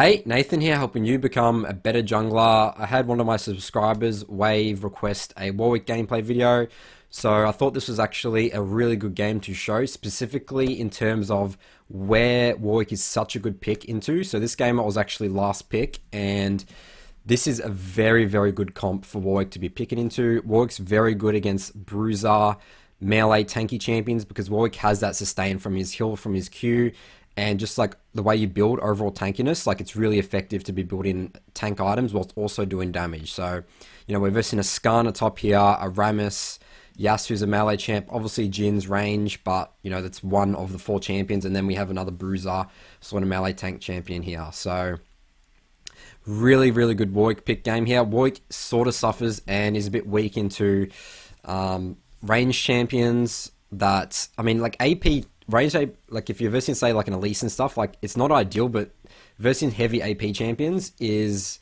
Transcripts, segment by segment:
Hey, Nathan here, helping you become a better jungler. I had one of my subscribers, Wave, request a Warwick gameplay video, so I thought this was actually a really good game to show, specifically in terms of where Warwick is such a good pick into. So this game was actually last pick, and this is a very, very good comp for Warwick to be picking into. Warwick's very good against bruiser, melee tanky champions because Warwick has that sustain from his heal, from his Q, and just like the way you build overall tankiness, like it's really effective to be building tank items whilst also doing damage. So, we're versing a Skarner top here, a Rammus, Yasu's a melee champ, obviously Jin's range, but that's one of the four champions, and then we have another bruiser, sort of melee tank champion here. So really, really good Warwick pick game here. Warwick sort of suffers and is a bit weak into range champions that, like AP range, like if you're versing say like an Elise and stuff, like it's not ideal, but versing heavy AP champions is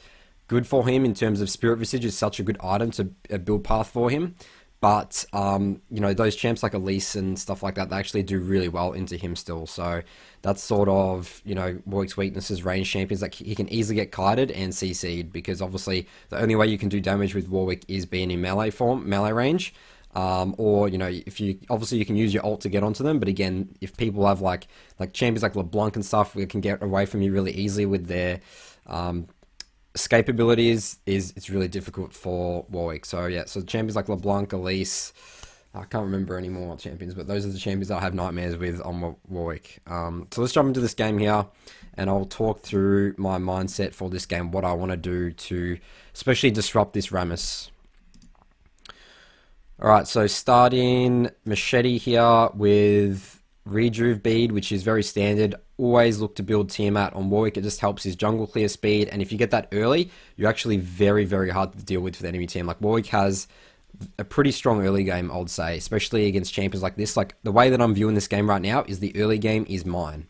good for him in terms of Spirit Visage is such a good item to a build path for him. But those champs like Elise and stuff like that, they actually do really well into him still. So that's sort of Warwick's weaknesses, range champions. Like he can easily get kited and CC'd because obviously the only way you can do damage with Warwick is being in melee form, melee range. Or if you obviously you can use your ult to get onto them, but again, if people have like champions like LeBlanc and stuff, we can get away from you really easily with their escape abilities. It's really difficult for Warwick. So yeah, so champions like LeBlanc, Elise, I can't remember any more champions, but those are the champions I have nightmares with on Warwick. So let's jump into this game here, and I'll talk through my mindset for this game, what I want to do to especially disrupt this Rammus. Alright, so starting Machete here with Rejuve Bead, which is very standard. Always look to build Tiamat on Warwick. It just helps his jungle clear speed, and if you get that early, you're actually very, very hard to deal with the enemy team. Like Warwick has a pretty strong early game, I would say, especially against champions like this. Like the way that I'm viewing this game right now is the early game is mine.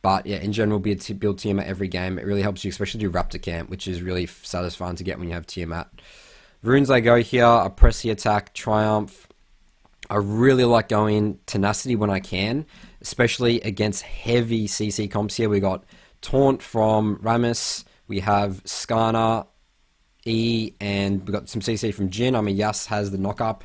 But yeah, in general, build Tiamat every game. It really helps you, especially do Raptor Camp, which is really satisfying to get when you have Tiamat. Runes I go here, a Pressy Attack, Triumph. I really like going Tenacity when I can, especially against heavy CC comps here. We got Taunt from Rammus, we have Skarner, E, and we got some CC from Jin. Yas has the knock up,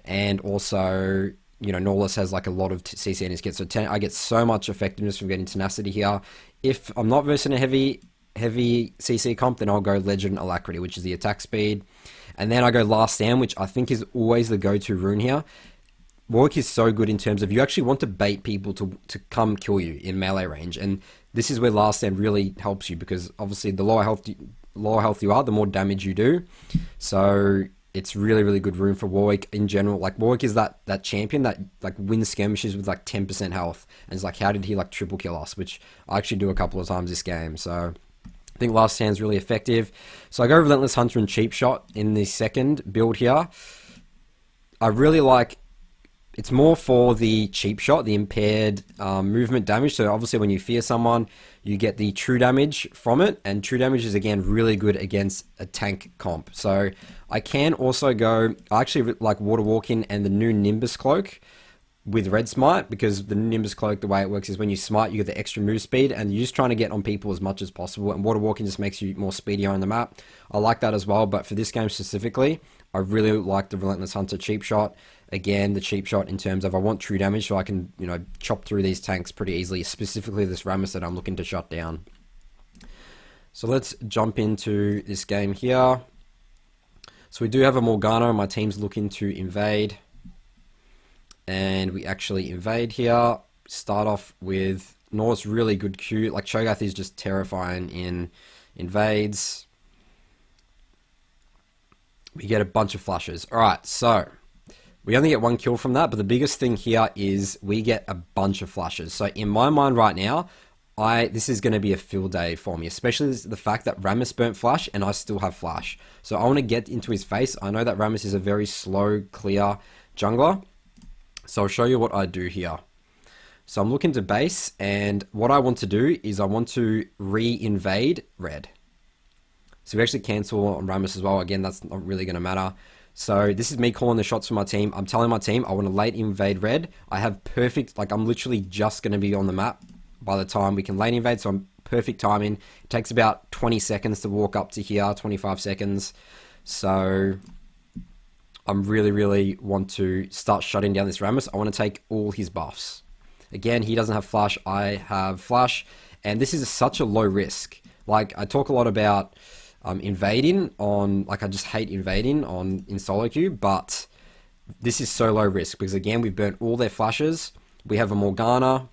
and also, Norlis has like a lot of CC in his kit. So I get so much effectiveness from getting Tenacity here. If I'm not versing a heavy CC comp, then I'll go Legend Alacrity, which is the attack speed. And then I go Last Stand, which I think is always the go-to rune here. Warwick is so good in terms of you actually want to bait people to come kill you in melee range. And this is where Last Stand really helps you because obviously the lower health you are, the more damage you do. So it's really, really good rune for Warwick in general. Like Warwick is that champion that like wins skirmishes with like 10% health. And it's like, how did he like triple kill us? Which I actually do a couple of times this game. So I think Last Stand's really effective. So I go Relentless Hunter and Cheap Shot in the second build here. I really like, it's more for the Cheap Shot, the impaired movement damage. So obviously when you fear someone, you get the true damage from it. And true damage is again really good against a tank comp. So I can also go, I actually like Water Walking and the new Nimbus Cloak with Red Smite, because the Nimbus Cloak, the way it works is when you smite, you get the extra move speed, and you're just trying to get on people as much as possible, and Water Walking just makes you more speedier on the map. I like that as well, but for this game specifically, I really like the Relentless Hunter Cheap Shot. Again, the Cheap Shot in terms of I want true damage, so I can, chop through these tanks pretty easily, specifically this Rammus that I'm looking to shut down. So let's jump into this game here. So we do have a Morgana, and my team's looking to invade. And we actually invade here. Start off with North's really good Q. Like Cho'Gath is just terrifying in invades. We get a bunch of flushes. Alright, so we only get one kill from that, but the biggest thing here is we get a bunch of flushes. So in my mind right now, this is going to be a field day for me, especially the fact that Rammus burnt flash and I still have flash. So I want to get into his face. I know that Rammus is a very slow, clear jungler. So I'll show you what I do here. So I'm looking to base, and what I want to do is I want to re-invade red. So we actually cancel on Rammus as well. Again, that's not really going to matter. So this is me calling the shots for my team. I'm telling my team I want to late invade red. I have perfect, like I'm literally just going to be on the map by the time we can lane invade, so I'm perfect timing. It takes about 20 seconds to walk up to here, 25 seconds. So I'm really want to start shutting down this Rammus. I want to take all his buffs. Again, he doesn't have flash, I have flash, and this is such a low risk. Like, I talk a lot about invading on, like, I just hate invading in solo queue, but this is so low risk because, again, we've burnt all their flashes. We have a Morgana.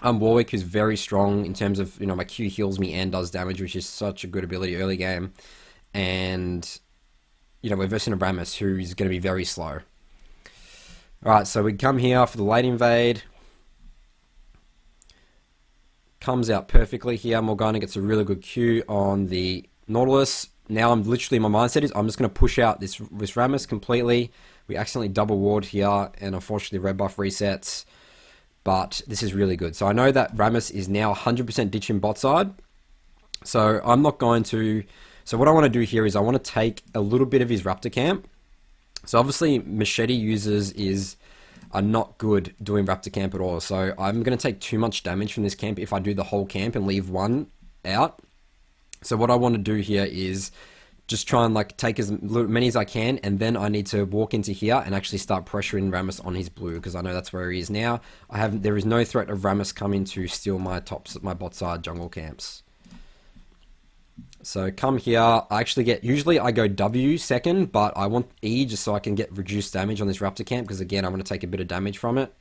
Warwick, who's very strong in terms of, my Q heals me and does damage, which is such a good ability early game. And, we're versing a Rammus, who's going to be very slow. Alright, so we come here for the late invade. Comes out perfectly here. Morgana gets a really good Q on the Nautilus. Now I'm literally, my mindset is I'm just going to push out this Rammus completely. We accidentally double ward here, and unfortunately red buff resets. But this is really good. So I know that Rammus is now 100% ditching bot side. So I'm not going to... So what I want to do here is I want to take a little bit of his Raptor camp. So obviously Machete users are not good doing Raptor camp at all. So I'm going to take too much damage from this camp if I do the whole camp and leave one out. So what I want to do here is just try and like take as many as I can, and then I need to walk into here and actually start pressuring Rammus on his blue, because I know that's where he is now. There is no threat of Rammus coming to steal my bot side jungle camps. So come here, I actually get, usually I go W second, but I want E just so I can get reduced damage on this Raptor camp, because again, I'm going to take a bit of damage from it.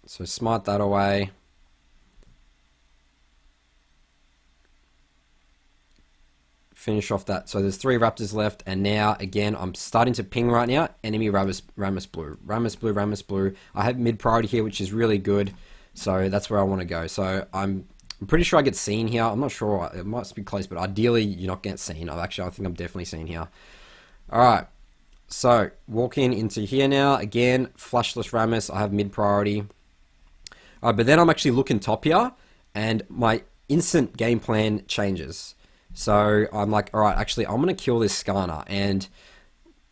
So smite that away. Finish off that. So there's 3 Raptors left, and now again I'm starting to ping right now. Enemy Rammus blue, Rammus blue, Rammus blue. I have mid priority here, which is really good. So that's where I want to go. So I'm pretty sure I get seen here. I'm not sure. It might be close, but ideally you're not getting seen. I think I'm definitely seen here. All right. So walking into here now. Again, flashless Rammus. I have mid priority. But then I'm actually looking top here, and my instant game plan changes. So I'm like, all right, actually, I'm going to kill this Skarner. And,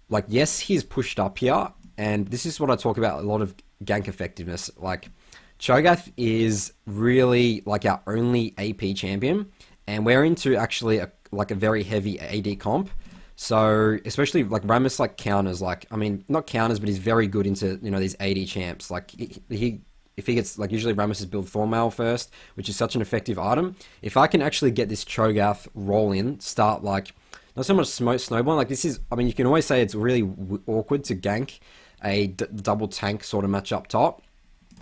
like, yes, he's pushed up here. And this is what I talk about, a lot of gank effectiveness. Like, Cho'Gath is really, like, our only AP champion. And we're into, actually, a very heavy AD comp. So, especially, like, Rammus, like, counters. Like, I mean, not counters, but he's very good into, these AD champs. Like, if he gets, like, usually Rammus is build Thornmail first, which is such an effective item. If I can actually get this Cho'Gath roll in, start, like, not so much snowball, like, this is, I mean, you can always say it's really awkward to gank a double tank sort of match up top.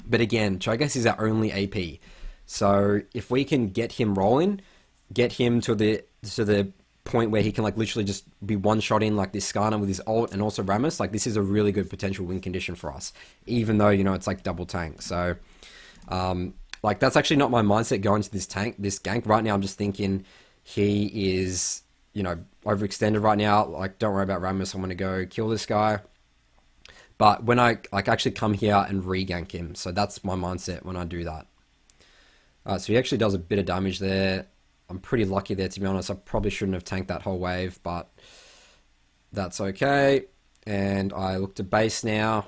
But again, Cho'Gath is our only AP. So if we can get him rolling, get him to the point where he can, like, literally just be one-shotting, like, this Skarner with his ult and also Rammus, like, this is a really good potential win condition for us, even though, it's like double tank. So like, that's actually not my mindset going to this gank right now. I'm just thinking he is, overextended right now. Like, don't worry about Rammus, I'm going to go kill this guy. But when I, like, actually come here and re-gank him, so that's my mindset when I do that. So he actually does a bit of damage there. I'm pretty lucky there, to be honest. I probably shouldn't have tanked that whole wave, but that's okay. And I look to base now.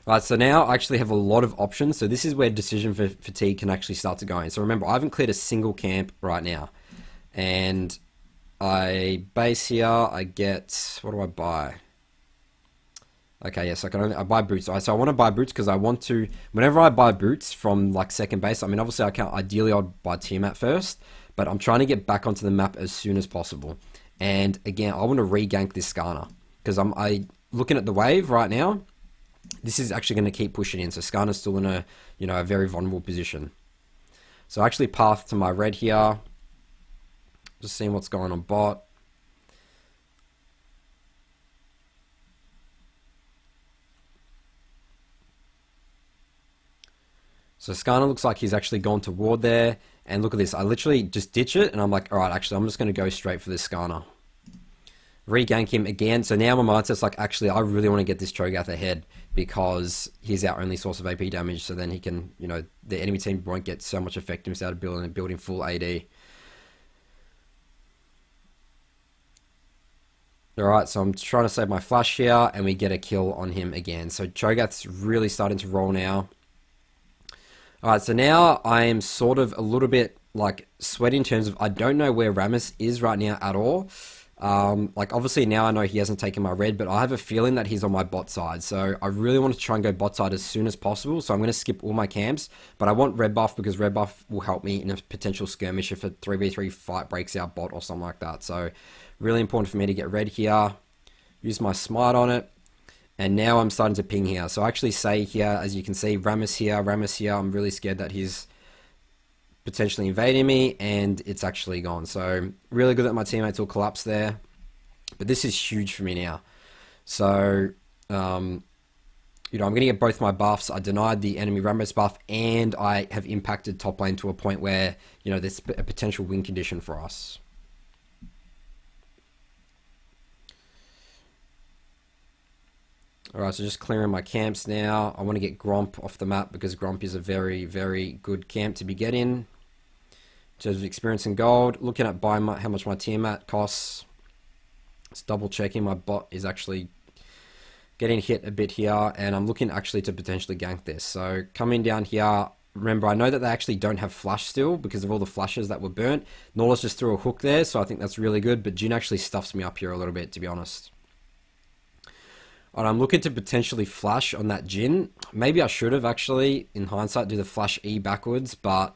Right, so now I actually have a lot of options. So this is where decision fatigue can actually start to go in. So remember, I haven't cleared a single camp right now. And I base here, I get, what do I buy? Okay, yes, I buy boots. So I want to buy boots because I want to, whenever I buy boots from, like, second base, I mean, obviously ideally I'd buy Tiamat first, but I'm trying to get back onto the map as soon as possible. And again, I want to re-gank this Skarner because I looking at the wave right now, this is actually going to keep pushing in. So Skarner's still in a, a very vulnerable position. So I actually path to my red here, just seeing what's going on bot. So Skarner looks like he's actually gone to ward there. And look at this. I literally just ditch it. And I'm like, all right, actually, I'm just going to go straight for this Skarner. Re-gank him again. So now my mindset's like, actually, I really want to get this Cho'Gath ahead because he's our only source of AP damage. So then he can, the enemy team won't get so much effectiveness out of building full AD. Alright, so I'm trying to save my flash here, and we get a kill on him again. So Cho'Gath's really starting to roll now. Alright, so now I am sort of a little bit like sweaty in terms of I don't know where Rammus is right now at all. Like obviously now I know he hasn't taken my red, but I have a feeling that he's on my bot side. So I really want to try and go bot side as soon as possible. So I'm going to skip all my camps, but I want red buff because red buff will help me in a potential skirmish if a 3v3 fight breaks out bot or something like that. So really important for me to get red here. Use my smite on it. And now I'm starting to ping here. So I actually say here, as you can see, Rammus here, Rammus here. I'm really scared that he's potentially invading me, and it's actually gone. So really good that my teammates will collapse there. But this is huge for me now. So, I'm going to get both my buffs. I denied the enemy Rammus buff, and I have impacted top lane to a point where, there's a potential win condition for us. Alright, so just clearing my camps now. I want to get Gromp off the map because Gromp is a very, very good camp to be getting. In terms of experience and gold, looking at buying how much my Tiamat costs. Just double checking my bot is actually getting hit a bit here, and I'm looking actually to potentially gank this. So coming down here, remember I know that they actually don't have flash still because of all the flashes that were burnt. Nautilus just threw a hook there, so I think that's really good, but Jhin actually stuffs me up here a little bit, to be honest. And I'm looking to potentially flash on that Jhin. Maybe I should have actually, in hindsight, do the flash E backwards, but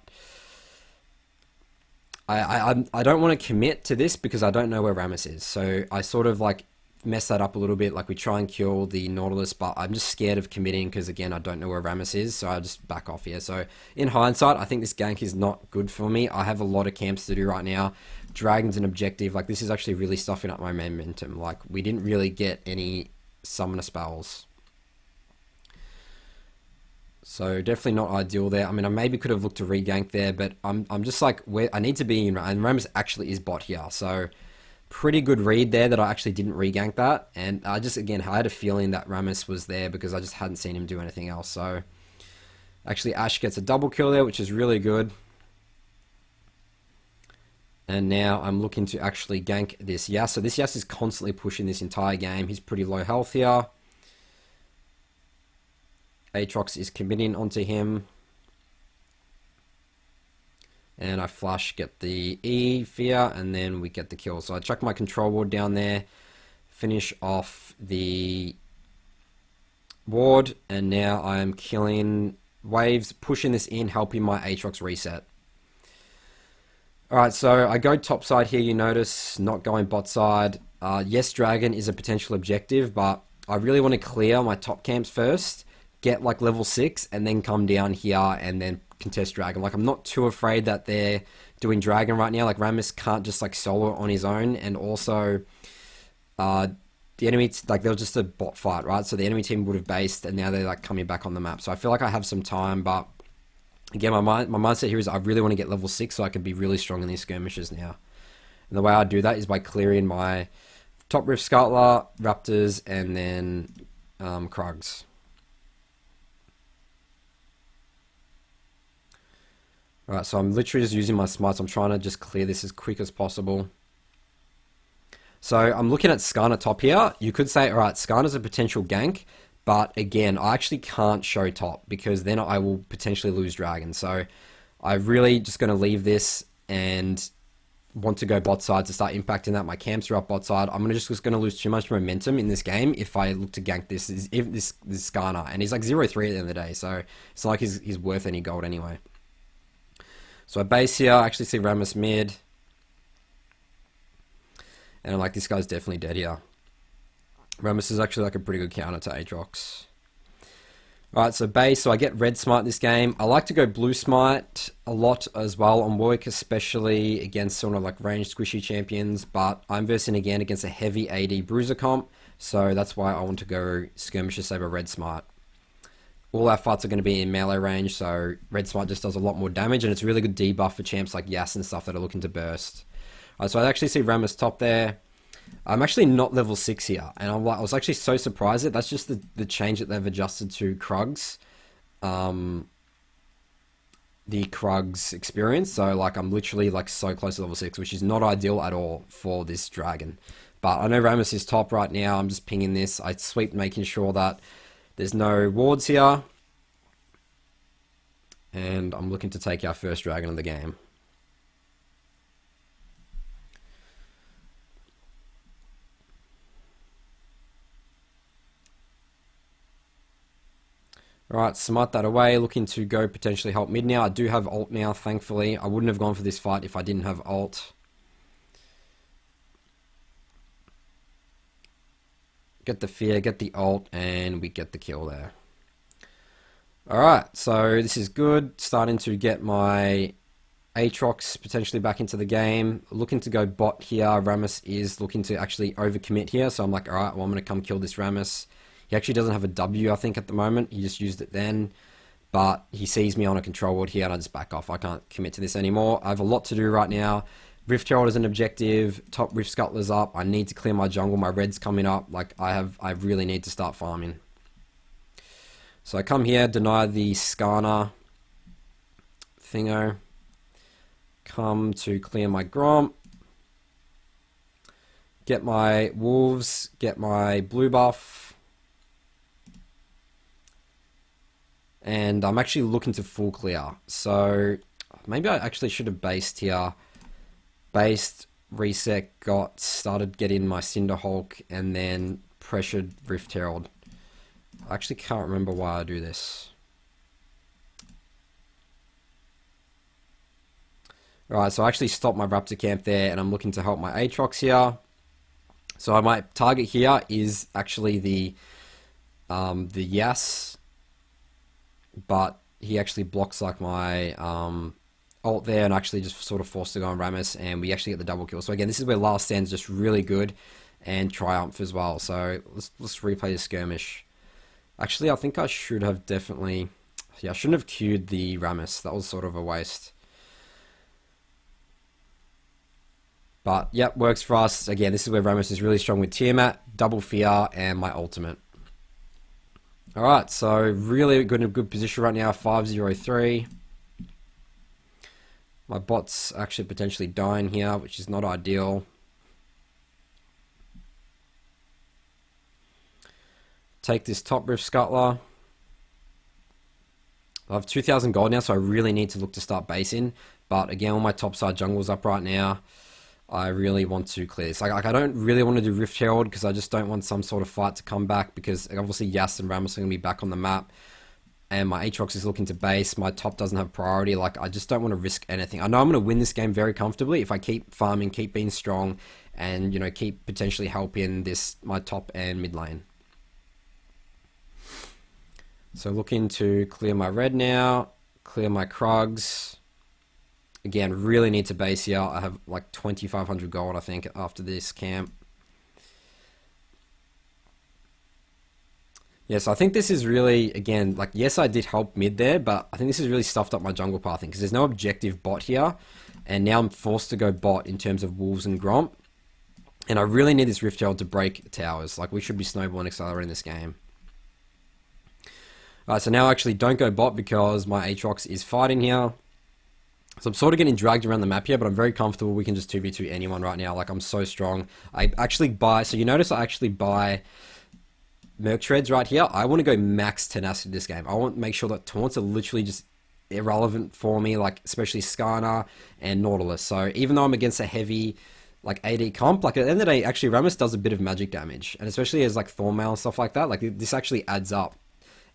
I don't want to commit to this because I don't know where Rammus is. So I sort of like mess that up a little bit. Like we try and kill the Nautilus, but I'm just scared of committing because again, I don't know where Rammus is. So I just back off here. So in hindsight, I think this gank is not good for me. I have a lot of camps to do right now. Dragon's an objective. Like this is actually really stuffing up my momentum. Like we didn't really get any summoner spells. So definitely not ideal there. I mean, I maybe could have looked to regank there, but I'm just like where I need to be in, and Rammus actually is bot here. So pretty good read there that I actually didn't regank that. And I just, again, I had a feeling that Rammus was there because I just hadn't seen him do anything else. So actually Ashe gets a double kill there, which is really good. And now I'm looking to actually gank this Yas. So this Yas is constantly pushing this entire game. He's pretty low health here. Aatrox is committing onto him. And I flash, get the E fear, and then we get the kill. So I chuck my control ward down there, finish off the ward, and now I am killing waves, pushing this in, helping my Aatrox reset. Alright, so I go top side here, you notice, not going bot side. Yes, Dragon is a potential objective, but I really want to clear my top camps first, get like level 6, and then come down here and then contest Dragon. Like, I'm not too afraid that they're doing Dragon right now. Like, Rammus can't just like solo on his own, and also the enemy, like, there was just a bot fight, right? So the enemy team would have based, and now they're like coming back on the map. So I feel like I have some time, but again, my mindset here is I really want to get level 6 so I can be really strong in these skirmishes now. And the way I do that is by clearing my top Rift Scuttler, Raptors, and then Krugs. Alright, so I'm literally just using my smites. I'm trying to just clear this as quick as possible. So I'm looking at Skarner top here. You could say, alright, Skarner's a potential gank. But again, I actually can't show top because then I will potentially lose Dragon. So I'm really just going to leave this and want to go bot side to start impacting that. My camps are up bot side. I'm just going to lose too much momentum in this game if I look to gank this Skarner. And he's like 0-3 at the end of the day. So it's not like he's worth any gold anyway. So I base here. I actually see Rammus mid. And I'm like, this guy's definitely dead here. Rammus is actually like a pretty good counter to Aatrox. Alright, so base, so I get red smite this game. I like to go blue smite a lot as well on Warwick, especially against sort of like ranged squishy champions, but I'm versing again against a heavy AD bruiser comp, so that's why I want to go Skirmisher Saber red smite. All our fights are going to be in melee range, so red smite just does a lot more damage, and it's a really good debuff for champs like Yas and stuff that are looking to burst. Alright, so I actually see Rammus top there. I'm actually not level 6 here, and I was actually so surprised that that's just the change that they've adjusted to Krugs, the Krugs experience. So like I'm literally like so close to level 6, which is not ideal at all for this Dragon. But I know Rammus is top right now. I'm just pinging this. I sweep, making sure that there's no wards here. And I'm looking to take our first dragon of the game. Alright, smite that away, looking to go potentially help mid now. I do have ult now, thankfully. I wouldn't have gone for this fight if I didn't have ult. Get the fear, get the ult, and we get the kill there. Alright, so this is good. Starting to get my Aatrox potentially back into the game. Looking to go bot here. Rammus is looking to actually overcommit here. So I'm like, alright, well, I'm going to come kill this Rammus. He actually doesn't have a W, I think, at the moment. He just used it then. But he sees me on a control ward here, and I just back off. I can't commit to this anymore. I have a lot to do right now. Rift Herald is an objective. Top Rift Scuttler's up. I need to clear my jungle. My red's coming up. Like, I really need to start farming. So I come here, deny the Skarner thingo. Come to clear my Gromp. Get my Wolves. Get my blue buff. And I'm actually looking to full clear. So maybe I actually should have based here. Based, reset, started getting my Cinderhulk, and then pressured Rift Herald. I actually can't remember why I do this. Alright, so I actually stopped my Raptor camp there, and I'm looking to help my Aatrox here. So my target here is actually the Yas, but he actually blocks like my ult there, and actually just sort of forced to go on Rammus, and we actually get the double kill. So again, this is where Last Stand's just really good, and Triumph as well. So let's replay the skirmish. Actually, I think I should have definitely, yeah, I shouldn't have queued the Rammus. That was sort of a waste. But yep, works for us. Again, this is where Rammus is really strong with Tiamat, double fear, and my ultimate. Alright, so really good in a good position right now, 5-0-3. My bot's actually potentially dying here, which is not ideal. Take this top Rift Scuttler. I have 2,000 gold now, so I really need to look to start basing. But again, all my top side jungle's up right now. I really want to clear this. Like I don't really want to do Rift Herald because I just don't want some sort of fight to come back, because obviously Yas and Rammus are going to be back on the map. And my Aatrox is looking to base. My top doesn't have priority. Like, I just don't want to risk anything. I know I'm going to win this game very comfortably if I keep farming, keep being strong, and, you know, keep potentially helping my top and mid lane. So looking to clear my red now, clear my Krugs. Again, really need to base here. I have like 2,500 gold, I think, after this camp. Yeah, so I think this is really, again, like, yes, I did help mid there, but I think this has really stuffed up my jungle pathing, because there's no objective bot here, and now I'm forced to go bot in terms of Wolves and Gromp, and I really need this Rift Herald to break towers. Like, we should be snowballing accelerating this game. Alright, so now I actually don't go bot because my Aatrox is fighting here. So I'm sort of getting dragged around the map here, but I'm very comfortable. We can just 2v2 anyone right now. Like, I'm so strong. I actually buy, so you notice I actually buy Merc Treads right here. I want to go max tenacity this game. I want to make sure that taunts are literally just irrelevant for me, like especially Skarner and Nautilus. So even though I'm against a heavy like AD comp, like at the end of the day, actually Rammus does a bit of magic damage, and especially as like Thornmail and stuff like that, like this actually adds up.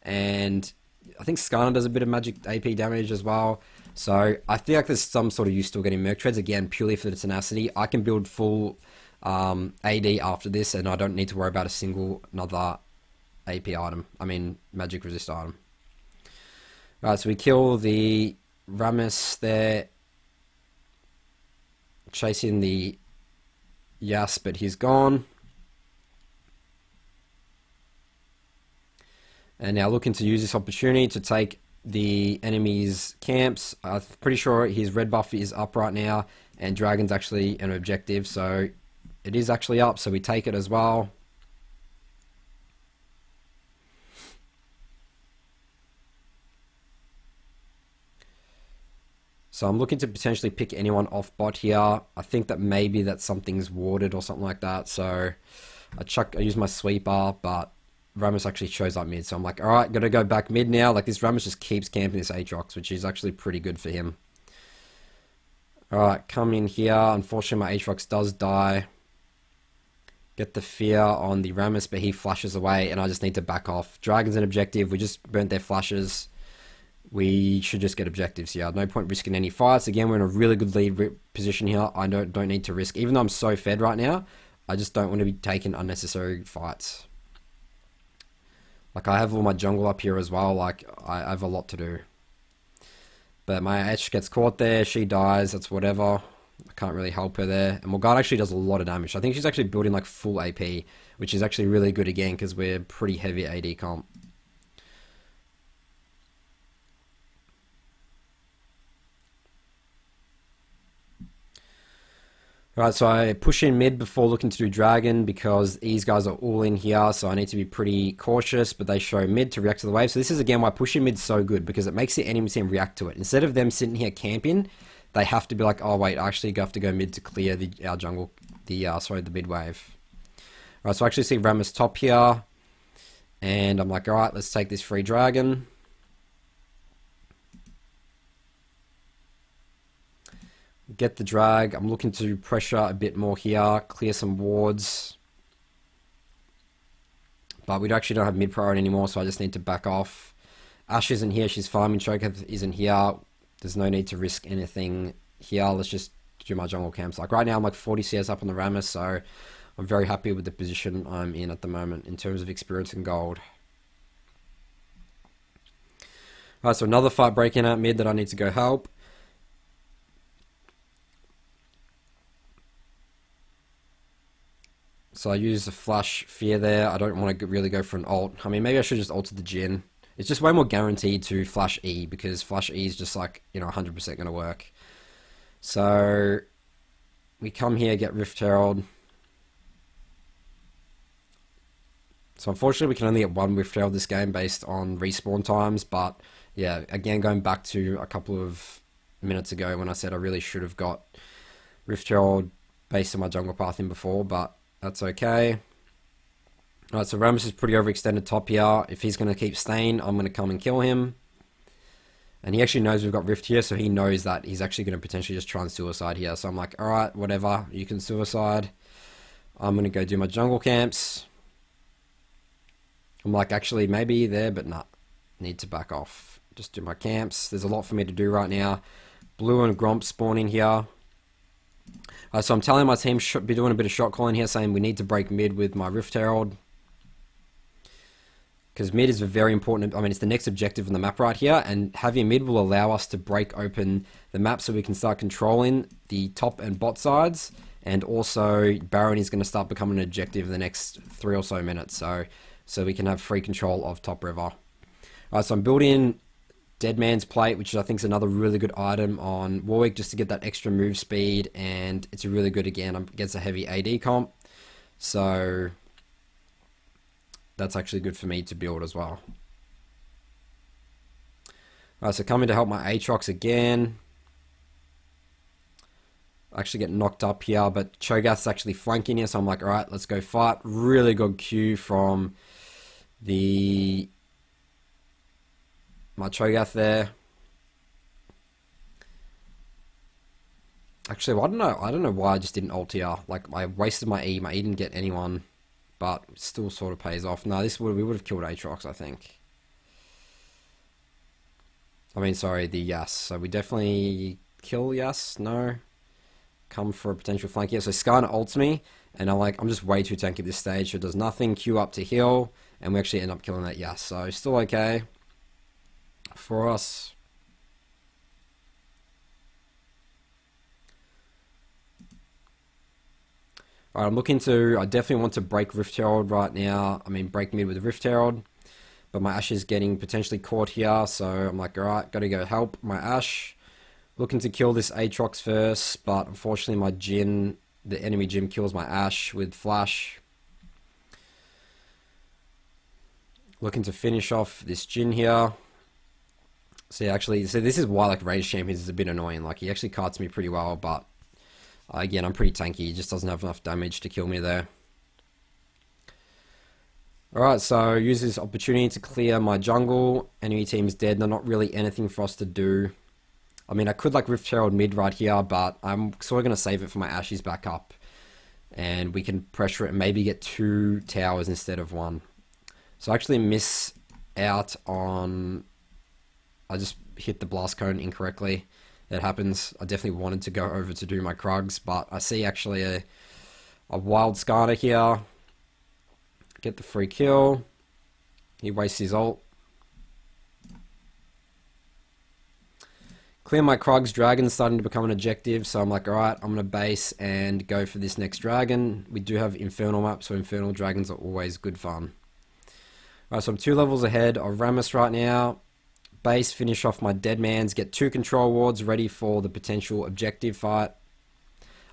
And I think Skarner does a bit of magic AP damage as well. So I feel like there's some sort of use still getting Merc Treads, again, purely for the tenacity. I can build full AD after this, and I don't need to worry about another AP item. I mean, magic resist item. Right, so we kill the Rammus there. Chasing the Yas, but he's gone. And now looking to use this opportunity to take the enemy's camps. I'm pretty sure his red buff is up right now, and Dragon's actually an objective, so it is actually up, so we take it as well. So I'm looking to potentially pick anyone off bot here. I think that maybe that something's warded or something like that. So I use my sweeper, but Rammus actually shows up mid. So I'm like, all right, gotta go back mid now. Like this Rammus just keeps camping this Aatrox, which is actually pretty good for him. All right, come in here. Unfortunately, my Aatrox does die. Get the fear on the Rammus, but he flashes away, and I just need to back off. Dragon's an objective. We just burnt their flashes. We should just get objectives here. No point risking any fights. Again, we're in a really good lead position here. I don't need to risk. Even though I'm so fed right now, I just don't want to be taking unnecessary fights. Like, I have all my jungle up here as well. Like, I have a lot to do. But my Ashe gets caught there. She dies. That's whatever. I can't really help her there. And Morgana actually does a lot of damage. I think she's actually building like full AP, which is actually really good again because we're pretty heavy AD comp. Alright, so I push in mid before looking to do dragon because these guys are all in here, so I need to be pretty cautious, but they show mid to react to the wave. So this is again why pushing mid's so good, because it makes the enemy team react to it. Instead of them sitting here camping, they have to be like, oh wait, I actually have to go mid to clear our jungle, the mid wave. Alright, so I actually see Rammus top here, and I'm like, alright, let's take this free dragon. Get the drag. I'm looking to pressure a bit more here, clear some wards. But we actually don't have mid priority anymore, so I just need to back off. Ashe isn't here, she's farming. Cho'Gath isn't here. There's no need to risk anything here. Let's just do my jungle camps. Like right now, I'm like 40 CS up on the Rammus, so I'm very happy with the position I'm in at the moment in terms of experience and gold. Alright, so another fight breaking out mid that I need to go help. So I use the flash fear there. I don't want to really go for an ult. I mean, maybe I should just ult the Jhin. It's just way more guaranteed to flash E because flash E is just like, 100% going to work. So we come here, get Rift Herald. So unfortunately we can only get one Rift Herald this game based on respawn times. But yeah, again, going back to a couple of minutes ago when I said I really should have got Rift Herald based on my jungle pathing before, but that's okay. Alright, so Rammus is pretty overextended top here. If he's going to keep staying, I'm going to come and kill him. And he actually knows we've got Rift here, so he knows that he's actually going to potentially just try and suicide here. So I'm like, alright, whatever, you can suicide. I'm going to go do my jungle camps. I'm like, actually, maybe there, but nah. Need to back off. Just do my camps. There's a lot for me to do right now. Blue and Gromp spawning here. So I'm telling my team should be doing a bit of shot calling here, saying we need to break mid with my Rift Herald. Because mid is very important. I mean, it's the next objective on the map right here, and having mid will allow us to break open the map so we can start controlling the top and bot sides. And also, Baron is going to start becoming an objective in the next 3 or so minutes, so we can have free control of top river. Alright, so I'm building Dead Man's Plate, which I think is another really good item on Warwick, just to get that extra move speed, and it's a really good, again, against a heavy AD comp. So that's actually good for me to build as well. Alright, so coming to help my Aatrox again. I actually get knocked up here, but Cho'Gath's actually flanking here, so I'm like, alright, let's go fight. Really good Q from my Cho'Gath there. Actually, well, I don't know why I just didn't ult here. Like, I wasted my E. My E didn't get anyone, but still sort of pays off. No, we would have killed Aatrox, I think. I mean, sorry, the Yas. So we definitely kill Yas. No. Come for a potential flank here. So Skarner ults me, and I'm just way too tanky at this stage. So it does nothing. Q up to heal, and we actually end up killing that Yas. So still okay for us. Alright, I definitely want to break Rift Herald right now. I mean, break mid with Rift Herald. But my Ashe is getting potentially caught here, so I'm like, alright, gotta go help my Ashe. Looking to kill this Aatrox first, but unfortunately my Jhin, the enemy Jhin, kills my Ashe with Flash. Looking to finish off this Jhin here. So yeah, actually, so this is why like Rage Champions is a bit annoying. Like he actually carts me pretty well, but again, I'm pretty tanky. He just doesn't have enough damage to kill me there. Alright, so use this opportunity to clear my jungle. Enemy team's dead. There's not really anything for us to do. I mean, I could like Rift Herald mid right here, but I'm sort of going to save it for my Ashes backup. And we can pressure it and maybe get 2 towers instead of 1. So I actually miss out on... I just hit the blast cone incorrectly. That happens. I definitely wanted to go over to do my Krugs, but I see actually a wild Skarner here. Get the free kill. He wastes his ult. Clear my Krugs. Dragon's starting to become an objective, so I'm like, alright, I'm going to base and go for this next dragon. We do have Infernal maps, so Infernal dragons are always good fun. Alright, so I'm 2 levels ahead of Rammus right now. Base, finish off my Deadmans, get 2 control wards ready for the potential objective fight.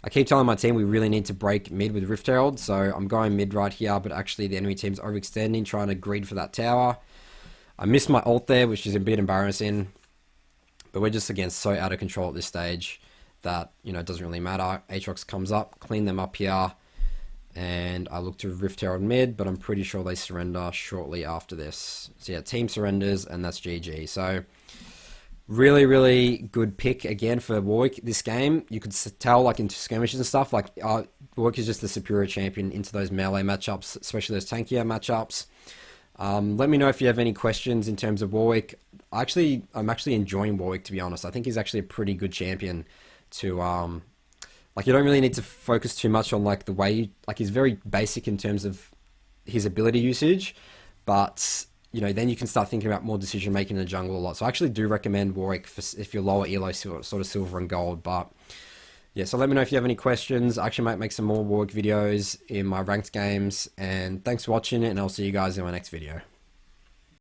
I keep telling my team we really need to break mid with Rift Herald, so I'm going mid right here, but actually the enemy team's overextending, trying to greed for that tower. I missed my ult there, which is a bit embarrassing, but we're just, again, so out of control at this stage that, you know, it doesn't really matter. Aatrox comes up, clean them up here, and I look to Rift Herald mid, but I'm pretty sure they surrender shortly after this. So yeah, team surrenders, and that's GG. So... really, really good pick again for Warwick this game. You could tell, like, into skirmishes and stuff, like, Warwick is just the superior champion into those melee matchups, especially those tankier matchups. Let me know if you have any questions in terms of Warwick. I'm actually enjoying Warwick, to be honest. I think he's actually a pretty good champion to, like, you don't really need to focus too much on, like, the way, like, he's very basic in terms of his ability usage, but... you know, then you can start thinking about more decision making in the jungle a lot. So I actually do recommend Warwick for if you're lower elo, sort of silver and gold. But yeah, so let me know if you have any questions. I actually might make some more Warwick videos in my ranked games. And thanks for watching, and I'll see you guys in my next video.